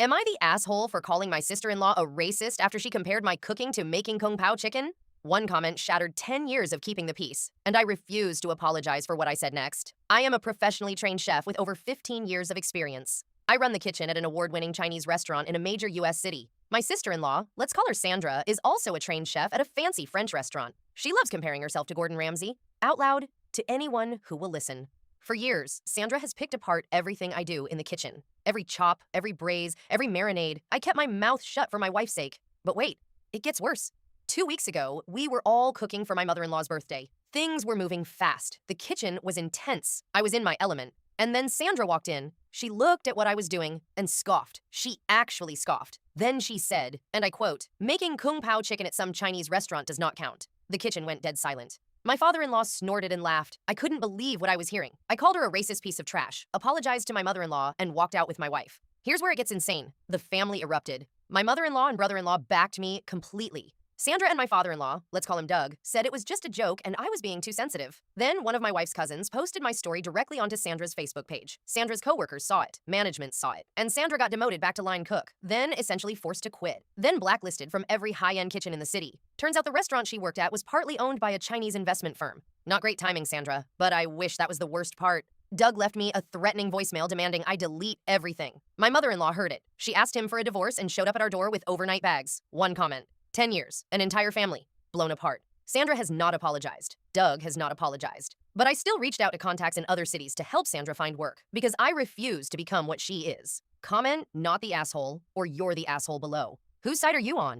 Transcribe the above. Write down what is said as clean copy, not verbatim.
Am I the asshole for calling my sister-in-law a racist after she compared my cooking to making Kung Pao chicken? One comment shattered 10 years of keeping the peace, and I refuse to apologize for what I said next. I am a professionally trained chef with over 15 years of experience. I run the kitchen at an award-winning Chinese restaurant in a major US city. My sister-in-law, let's call her Sandra, is also a trained chef at a fancy French restaurant. She loves comparing herself to Gordon Ramsay, out loud, to anyone who will listen. For years, Sandra has picked apart everything I do in the kitchen. Every chop, every braise, every marinade. I kept my mouth shut for my wife's sake. But wait, it gets worse. 2 weeks ago, we were all cooking for my mother-in-law's birthday. Things were moving fast. The kitchen was intense. I was in my element. And then Sandra walked in. She looked at what I was doing and scoffed. She actually scoffed. Then she said, and I quote, "Making Kung Pao chicken at some Chinese restaurant does not count." The kitchen went dead silent. My father-in-law snorted and laughed. I couldn't believe what I was hearing. I called her a racist piece of trash, apologized to my mother-in-law, and walked out with my wife. Here's where it gets insane. The family erupted. My mother-in-law and brother-in-law backed me completely. Sandra and my father-in-law, let's call him Doug, said it was just a joke and I was being too sensitive. Then one of my wife's cousins posted my story directly onto Sandra's Facebook page. Sandra's coworkers saw it, management saw it, and Sandra got demoted back to line cook, then essentially forced to quit, then blacklisted from every high-end kitchen in the city. Turns out the restaurant she worked at was partly owned by a Chinese investment firm. Not great timing, Sandra, but I wish that was the worst part. Doug left me a threatening voicemail demanding I delete everything. My mother-in-law heard it. She asked him for a divorce and showed up at our door with overnight bags. One comment. 10 years, an entire family, blown apart. Sandra has not apologized. Doug has not apologized. But I still reached out to contacts in other cities to help Sandra find work, because I refuse to become what she is. Comment, not the asshole, or you're the asshole below. Whose side are you on?